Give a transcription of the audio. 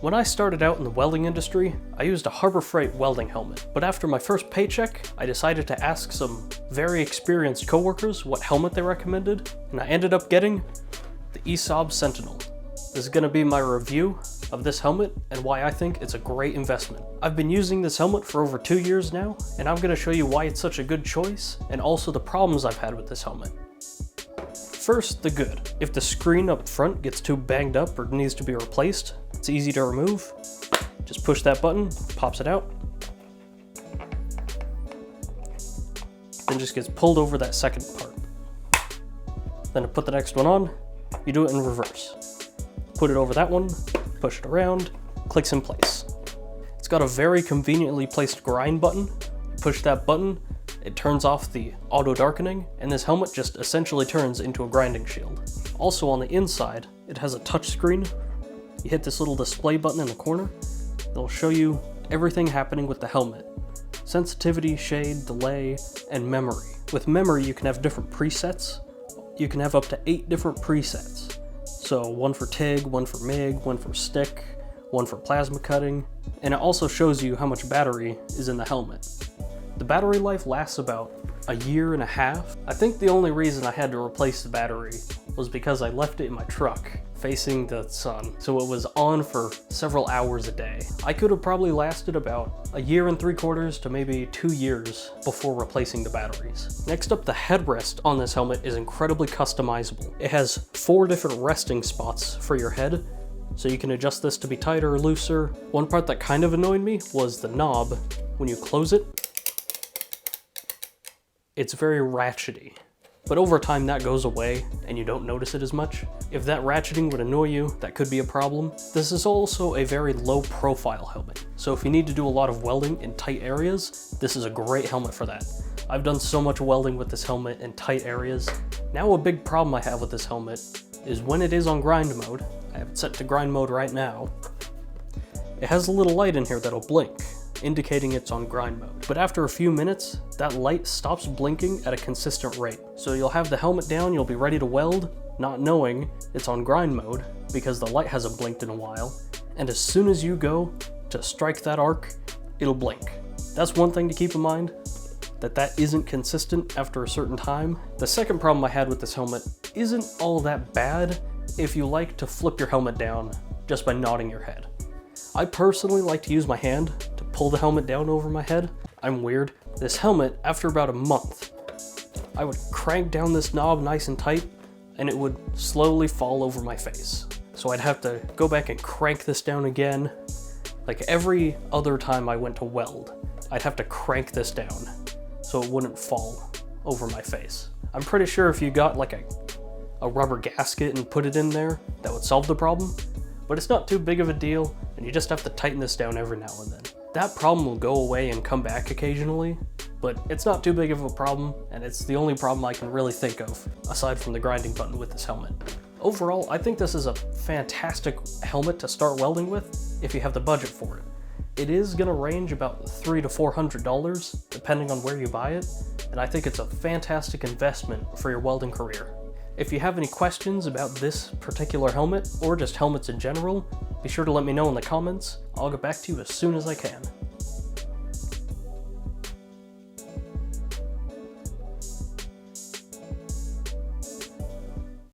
When I started out in the welding industry, I used a Harbor Freight welding helmet, but after my first paycheck, I decided to ask some very experienced coworkers what helmet they recommended, and I ended up getting the ESAB Sentinel. This is going to be my review of this helmet and why I think it's a great investment. I've been using this helmet for over 2 years now, and I'm going to show you why it's such a good choice, and also the problems I've had with this helmet. First, the good. If the screen up front gets too banged up or needs to be replaced, it's easy to remove. Just push that button, pops it out. Then just gets pulled over that second part. Then to put the next one on, you do it in reverse. Put it over that one, push it around, clicks in place. It's got a very conveniently placed grind button. You push that button, it turns off the auto darkening, and this helmet just essentially turns into a grinding shield. Also on the inside, it has a touch screen. You hit this little display button in the corner. It'll show you everything happening with the helmet. Sensitivity, shade, delay, and memory. With memory, you can have different presets. You can have up to 8 different presets. So one for TIG, one for MIG, one for stick, one for plasma cutting, and it also shows you how much battery is in the helmet. The battery life lasts about a year and a half. I think the only reason I had to replace the battery was because I left it in my truck facing the sun, so it was on for several hours a day. I could have probably lasted about a year and 3/4 to maybe 2 years before replacing the batteries. Next up, the headrest on this helmet is incredibly customizable. It has 4 different resting spots for your head, so you can adjust this to be tighter or looser. One part that kind of annoyed me was the knob. When you close it, it's very ratchety, but over time that goes away and you don't notice it as much. If that ratcheting would annoy you, that could be a problem. This is also a very low profile helmet, so if you need to do a lot of welding in tight areas, this is a great helmet for that. I've done so much welding with this helmet in tight areas. Now a big problem I have with this helmet is when it is on grind mode, I have it set to grind mode right now, it has a little light in here that'll blink, indicating it's on grind mode. But after a few minutes, that light stops blinking at a consistent rate. So you'll have the helmet down, you'll be ready to weld, not knowing it's on grind mode because the light hasn't blinked in a while. And as soon as you go to strike that arc, it'll blink. That's one thing to keep in mind, that isn't consistent after a certain time. The second problem I had with this helmet isn't all that bad if you like to flip your helmet down just by nodding your head. I personally like to use my hand to pull the helmet down over my head. I'm weird. This helmet, after about a month, I would crank down this knob nice and tight, and it would slowly fall over my face. So I'd have to go back and crank this down again. Like every other time I went to weld, I'd have to crank this down so it wouldn't fall over my face. I'm pretty sure if you got like a rubber gasket and put it in there, that would solve the problem. But it's not too big of a deal, and you just have to tighten this down every now and then. That problem will go away and come back occasionally, but it's not too big of a problem, and it's the only problem I can really think of, aside from the grinding button with this helmet. Overall, I think this is a fantastic helmet to start welding with, if you have the budget for it. It is gonna range about $300 to $400, depending on where you buy it, and I think it's a fantastic investment for your welding career. If you have any questions about this particular helmet, or just helmets in general, be sure to let me know in the comments. I'll get back to you as soon as I can.